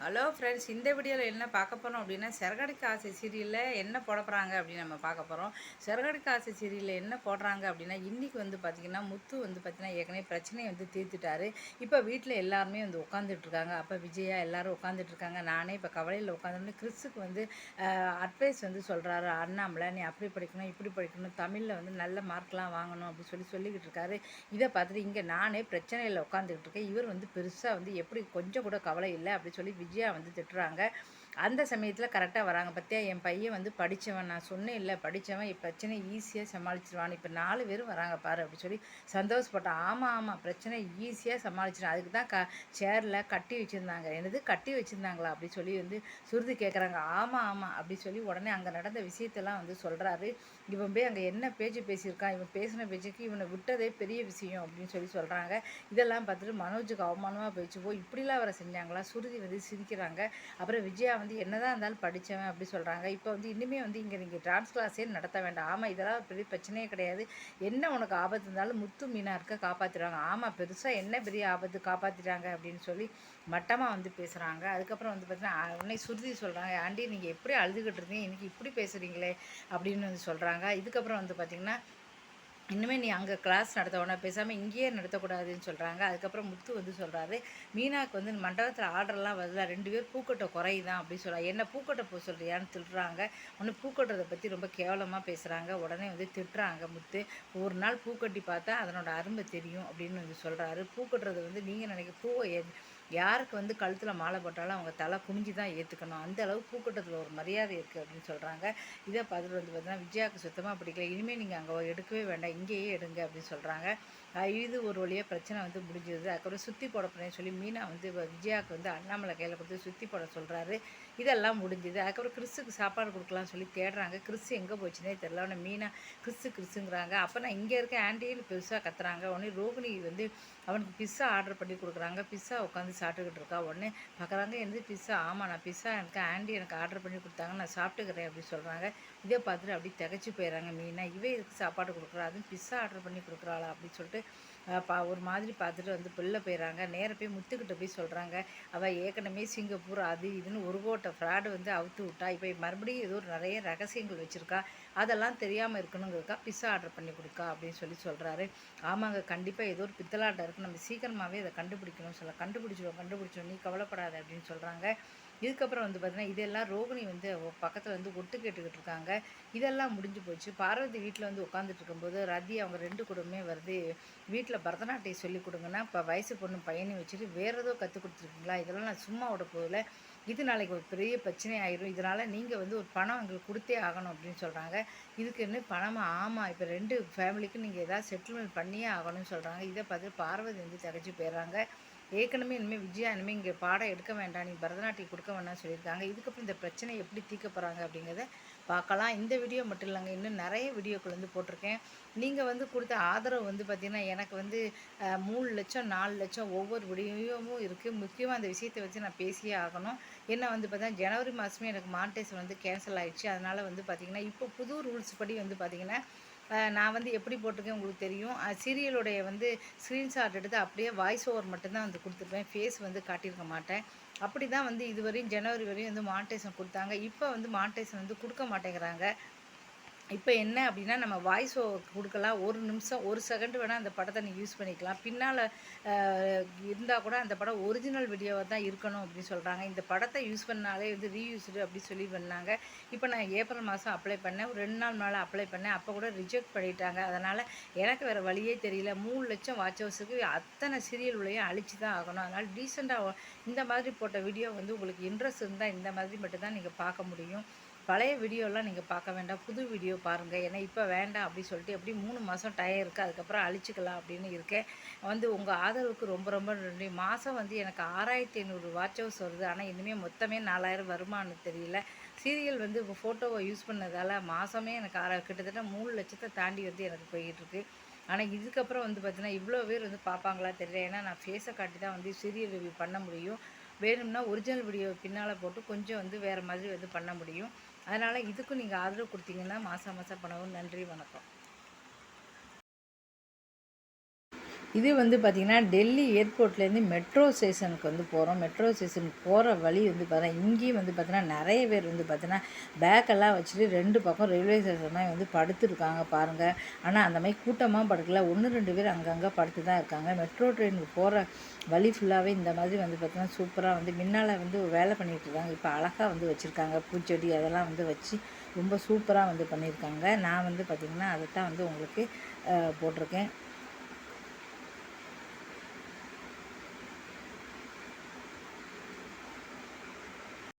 Hello friends, இந்த வீடியோவில் என்ன பார்க்க போகிறோம் அப்படின்னா, சிறகடிக்க ஆசை சீரியலில் என்ன போட போகிறாங்க அப்படின்னு நம்ம பார்க்க போகிறோம். சிறகடிக்க ஆசை சீரியலில் என்ன போடுறாங்க அப்படின்னா, இன்றைக்கி வந்து பார்த்திங்கன்னா முத்து வந்து பார்த்திங்கன்னா ஏற்கனவே பிரச்சனையை வந்து தீர்த்துட்டாரு. இப்போ வீட்டில் எல்லாருமே வந்து உட்காந்துட்ருக்காங்க. அப்போ விஜயா எல்லோரும் உட்காந்துட்ருக்காங்க. நானே இப்போ கவலையில் உட்காந்துருந்து கிறிஸுக்கு வந்து அட்வைஸ் வந்து சொல்கிறாரு. அண்ணாமலை, நீ அப்படி படிக்கணும், இப்படி படிக்கணும், தமிழில் வந்து நல்ல மார்க்லாம் வாங்கணும் அப்படின்னு சொல்லிக்கிட்டு இருக்காரு. இதை பார்த்துட்டு இங்கே நானே பிரச்சனையில் உட்காந்துக்கிட்டு இருக்கேன். இவர் வந்து பெருசாக வந்து எப்படி கொஞ்சம் கூட கவலை இல்லை அப்படின்னு சொல்லி விஜயா வந்து திட்டுறாங்க. அந்த சமயத்தில் கரெக்டாக வராங்க. பார்த்தியா, என் பையன் வந்து படித்தவன், நான் சொன்னேன் இல்லை படித்தவன், பிரச்சனை ஈஸியாக சமாளிச்சிருவான், இப்போ 4 பேர் வராங்க பாரு அப்படி சொல்லி சந்தோஷப்பட்டான். ஆமாம் ஆமாம், பிரச்சனை ஈஸியாக சமாளிச்சிடும், அதுக்கு தான் சேரில் கட்டி வச்சுருந்தாங்க. என்னது கட்டி வச்சுருந்தாங்களா அப்படி சொல்லி வந்து சுருதி கேட்குறாங்க. ஆமாம் ஆமாம் அப்படி சொல்லி உடனே அங்கே நடந்த விஷயத்தெல்லாம் வந்து சொல்கிறாரு. இவன் போய் அங்கே என்ன பேச்சு பேசியிருக்கான், இவன் பேசின பேச்சுக்கு இவனை விட்டதே பெரிய விஷயம் அப்படின்னு சொல்லி சொல்கிறாங்க. இதெல்லாம் பார்த்துட்டு மனோஜுக்கு அவமானமாக போயிடுச்சு. இப்படிலாம் அவரை செஞ்சாங்களா? சுருதி வந்து சிரிக்கிறாங்க. அப்புறம் விஜயா வந்து என்னதான் இருந்தாலும் படித்தவன் அப்படி சொல்கிறாங்க. இப்போ வந்து இனிமேல் வந்து இங்கே நீங்கள் டான்ஸ் கிளாஸே நடத்த வேண்டாம். ஆமாம், இதெல்லாம் பெரிய பிரச்சனையே கிடையாது. என்ன உனக்கு ஆபத்து இருந்தாலும் முத்து மீனா இருக்க காப்பாற்றிடுவாங்க. ஆமாம், பெருசாக என்ன பெரிய ஆபத்து, காப்பாற்றிட்டாங்க அப்படின்னு சொல்லி மட்டமாக வந்து பேசுகிறாங்க. அதுக்கப்புறம் வந்து பார்த்தீங்கன்னா உடனே சுருதி சொல்கிறாங்க, ஆண்டி நீங்கள் எப்படி அழுதுகிட்டு இருந்தீங்க, இன்றைக்கி இப்படி பேசுகிறீங்களே அப்படின்னு வந்து சொல்கிறாங்க. இதுக்கப்புறம் வந்து பார்த்திங்கன்னா இனிமேல் நீ அங்கே கிளாஸ் நடத்த பேசாமல் இங்கேயே நடத்தக்கூடாதுன்னு சொல்கிறாங்க. அதுக்கப்புறம் முத்து வந்து சொல்கிறாரு, மீனாவுக்கு வந்து மண்டபத்தில் ஆர்டர்லாம் வருதுல, 2 பேர் பூக்கட்டை குறையுதான் அப்படின்னு சொல்கிறாங்க. என்ன பூக்கட்டை போக சொல்கிறியான்னு திட்டுறாங்க. ஒன்று பூக்கட்டுறதை பற்றி ரொம்ப கேவலமாக பேசுகிறாங்க. உடனே வந்து திட்டுறாங்க முத்து. ஒரு நாள் பூக்கட்டி பார்த்தா அதனோட அருமை தெரியும் அப்படின்னு வந்து சொல்கிறாரு. பூக்கட்டுறது வந்து நீங்கள் நினைக்க பூவை யாருக்கு வந்து கழுத்தில் மாலை போட்டாலும் அவங்க தலை குனிஞ்சு தான் ஏற்றுக்கணும், அந்த அளவு பூக்கட்டத்தில் ஒரு மரியாதை இருக்குது அப்படின்னு சொல்கிறாங்க. இதை பார்த்துட்டு வந்து பார்த்தீங்கன்னா விஜயாவுக்கு சுத்தமாக பிடிக்கல. இனிமேல் நீங்கள் அங்கே எடுக்கவே வேண்டாம், இங்கேயே எடுங்க அப்படின்னு சொல்கிறாங்க. இது ஒரு வழியாக பிரச்சனை வந்து முடிஞ்சது. அதுக்கப்புறம் சுற்றி போட போகிறேன்னு சொல்லி மீனா வந்து விஜயாவுக்கு வந்து அண்ணாமலை கையில் கொடுத்து சுற்றி போட சொல்கிறாரு. இதெல்லாம் முடிஞ்சுது. அதுக்கப்புறம் கிறிஸுக்கு சாப்பாடு கொடுக்கலான்னு சொல்லி தேடுறாங்க. கிறிஸ் எங்கே போச்சுன்னே தெரில. உடனே மீனா கிறிஸுங்கிறாங்க. அப்போ நான் இங்கே இருக்க ஆண்டின்னு பெருசாக கத்துறாங்க. உடனே ரோகிணி வந்து அவனுக்கு பிஸ்ஸா ஆர்டர் பண்ணி கொடுக்குறாங்க. பிஸ்ஸா உட்காந்து சாப்பிட்டுக்கிட்டு இருக்கா. உடனே பார்க்குறாங்க, என்னது பிஸ்ஸா? ஆமாம், நான் பிஸ்ஸா எனக்கு ஆண்டி எனக்கு ஆர்டர் பண்ணி கொடுத்தாங்க, நான் சாப்பிட்டுக்கிறேன் அப்படின்னு சொல்கிறாங்க. இதை பார்த்துட்டு அப்படி திகச்சு போயிடறாங்க மீனா. இவ எதுக்கு சாப்பாடு கொடுக்குறா, அதுவும் பிஸ்ஸா ஆர்டர் பண்ணி கொடுக்குறாளா அப்படின்னு சொல்லிட்டு ஒரு மாதிரி பார்த்துட்டு வந்து வெளில போயிடறாங்க. நேராக போய் முத்துக்கிட்ட போய் சொல்கிறாங்க, அவள் ஏற்கனவே சிங்கப்பூர் அது இதுன்னு ஒரு கோட்டை ஃப்ராடு வந்து அவுத்து விட்டா, இப்போ மறுபடியும் ஏதோ நிறைய ரகசியங்கள் வச்சுருக்கா, அதெல்லாம் தெரியாமல் இருக்கணுங்கிறதுக்கா பிஸ்ஸா ஆர்டர் பண்ணி கொடுக்கா அப்படின்னு சொல்லி சொல்கிறாரு. ஆமாங்க, கண்டிப்பாக ஏதோ ஒரு பித்தலாட்டம் இருக்குது, நம்ம சீக்கிரமாகவே அதை கண்டுபிடிக்கணும்னு கண்டுபிடிச்சிடும், நீ கவலைப்படாத அப்படின்னு சொல்கிறாங்க. இதுக்கப்புறம் வந்து பார்த்திங்கன்னா இதெல்லாம் ரோகிணி வந்து பக்கத்தில் வந்து ஒட்டு கேட்டுக்கிட்டு இருக்காங்க. இதெல்லாம் முடிஞ்சு போச்சு. பார்வதி வீட்டில் வந்து உட்காந்துட்டு இருக்கும்போது ரதி அவங்க 2 குடும்பமே வருது, வீட்டில் பரதநாட்டியம் சொல்லிக் கொடுங்கன்னா இப்போ வயசு பொண்ணு பையனையும் வச்சுட்டு வேறு ஏதோ கற்றுக் கொடுத்துருக்கீங்களா, இதெல்லாம் நான் சும்மா விட போகல, இது நாளைக்கு ஒரு பெரிய பிரச்சனை ஆயிடும், இதனால் நீங்கள் வந்து ஒரு பணம் எங்களுக்கு கொடுத்தே ஆகணும் அப்படின்னு சொல்கிறாங்க. இதுக்குன்னு பணமாக? ஆமாம், இப்போ 2 ஃபேமிலிக்கு நீங்கள் எதாவது செட்டில்மெண்ட் பண்ணியே ஆகணும்னு சொல்கிறாங்க. இதை பார்த்து பார்வதி வந்து திகச்சு போயிடுறாங்க. ஏற்கனவே இனிமேல் விஜயா இனிமேல் இங்கே பாடம் எடுக்க வேண்டாம், நீ பரதநாட்டியம் கொடுக்க வேண்டாம்னு சொல்லியிருக்காங்க. இதுக்கப்புறம் இந்த பிரச்சனையை எப்படி தீர்க்க போகிறாங்க அப்படிங்கிறத பார்க்கலாம். இந்த வீடியோ மட்டும் இல்லைங்க, இன்னும் நிறைய வீடியோக்கள் வந்து போட்டிருக்கேன். நீங்கள் வந்து கொடுத்த ஆதரவு வந்து பார்த்திங்கன்னா எனக்கு வந்து 3 லட்சம் 4 லட்சம் ஒவ்வொரு வீடியோவும் இருக்குது. முக்கியமாக அந்த விஷயத்தை வச்சு நான் பேசியே ஆகணும். என்ன வந்து பார்த்தீங்கன்னா ஜனவரி மாதமே எனக்கு மானிட்டைசேஷன் வந்து கேன்சல் ஆகிடுச்சு. அதனால் வந்து பார்த்திங்கன்னா இப்போ புது ரூல்ஸ் படி வந்து பார்த்திங்கன்னா நான் வந்து எப்படி போட்டிருக்கேன் உங்களுக்கு தெரியும். சீரியலுடைய வந்து ஸ்க்ரீன்ஷாட் எடுத்து அப்படியே வாய்ஸ் ஓவர் மட்டும்தான் வந்து கொடுத்துருப்பேன், ஃபேஸ் வந்து காட்டியிருக்க மாட்டேன். அப்படி தான் வந்து இதுவரையும் ஜனவரி வரையும் வந்து மானிட்டைசேஷன் கொடுத்தாங்க. இப்போ வந்து மானிட்டைசேஷன் வந்து கொடுக்க மாட்டேங்கிறாங்க. இப்போ என்ன அப்படின்னா, நம்ம வாய்ஸ் ஓவர் கொடுக்கலாம், 1 நிமிஷம் 1 செகண்ட் வேணால் அந்த படத்தை நீ யூஸ் பண்ணிக்கலாம், பின்னால் இருந்தால் கூட அந்த படம் ஒரிஜினல் வீடியோவாக தான் இருக்கணும் அப்படின்னு சொல்கிறாங்க. இந்த படத்தை யூஸ் பண்ணாலே வந்து ரீயூஸ்டு அப்படி சொல்லி பண்ணாங்க. இப்போ நான் ஏப்ரல் மாதம் அப்ளை பண்ணேன், ஒரு 2 நாள் மேலே அப்ளை பண்ணேன், அப்போ கூட ரிஜெக்ட் பண்ணிட்டாங்க. அதனால் எனக்கு வேறு வழியே தெரியல. 3 லட்சம் வாட்ச் ஹவர்ஸுக்கு அத்தனை சீரியல் உலையும் அழிச்சு தான் ஆகணும். அதனால் டீசெண்டாக இந்த மாதிரி போட்ட வீடியோ வந்து உங்களுக்கு இன்ட்ரெஸ்ட் இருந்தால் இந்த மாதிரி மட்டும் தான் நீங்கள் பார்க்க முடியும். பழைய வீடியோலாம் நீங்கள் பார்க்க வேண்டாம், புது வீடியோ பாருங்கள். ஏன்னா இப்போ வேண்டாம் அப்படின்னு சொல்லிட்டு எப்படி 3 மாதம் டயம் இருக்குது, அதுக்கப்புறம் அழிச்சிக்கலாம் அப்படின்னு இருக்கேன். வந்து உங்கள் ஆதரவுக்கு ரொம்ப ரொம்ப நன்றி. மாதம் வந்து எனக்கு 6500 வாட்ச் ஹவர்ஸ் வருது, ஆனால் இனிமேல் மொத்தமே 4000 வருமானு தெரியல. சீரியல் வந்து இப்போ ஃபோட்டோவை யூஸ் பண்ணதால் மாதமே எனக்கு கிட்டத்தட்ட 3 லட்சத்தை தாண்டி வந்து எனக்கு போய்கிட்டுருக்கு. ஆனால் இதுக்கப்புறம் வந்து பார்த்திங்கன்னா இவ்வளோ பேர் வந்து பார்ப்பாங்களா தெரியல. ஏன்னா நான் ஃபேஸை காட்டி தான் வந்து சீரியல் ரிவ்யூ பண்ண முடியும். வேணும்னா ஒரிஜினல் வீடியோ பின்னால் போட்டு கொஞ்சம் வந்து வேறு மாதிரி வந்து பண்ண முடியும். அதனால் இதுக்கும் நீங்கள் ஆதரவு கொடுத்தீங்கன்னா மாதம் மாதம் பண்ணவும். நன்றி, வணக்கம். இது வந்து பார்த்திங்கன்னா டெல்லி ஏர்போர்ட்லேருந்து மெட்ரோ ஸ்டேஷனுக்கு வந்து போகிறோம். மெட்ரோ ஸ்டேஷனுக்கு போகிற வழி வந்து பார்த்தீங்கன்னா இங்கேயும் வந்து பார்த்தீங்கன்னா நிறைய பேர் வந்து பார்த்தீங்கன்னா பேக்கெல்லாம் வச்சுட்டு 2 பக்கம் ரயில்வே ஸ்டேஷன் மாதிரி வந்து படுத்துருக்காங்க பாருங்கள். ஆனால் அந்த மாதிரி கூட்டமாக படுக்கல, 1-2 பேர் அங்கங்கே படுத்து தான் இருக்காங்க. மெட்ரோ ட்ரெயினுக்கு போகிற வழி ஃபுல்லாகவே இந்த மாதிரி வந்து பார்த்திங்கன்னா சூப்பராக வந்து முன்னால் வந்து வேலை பண்ணிகிட்டு இருக்காங்க. இப்போ அழகாக வந்து வச்சுருக்காங்க, பூச்செடி அதெல்லாம் வந்து வச்சு ரொம்ப சூப்பராக வந்து பண்ணியிருக்காங்க. நான் வந்து பார்த்திங்கன்னா அதை தான் வந்து உங்களுக்கு போட்டிருக்கேன்.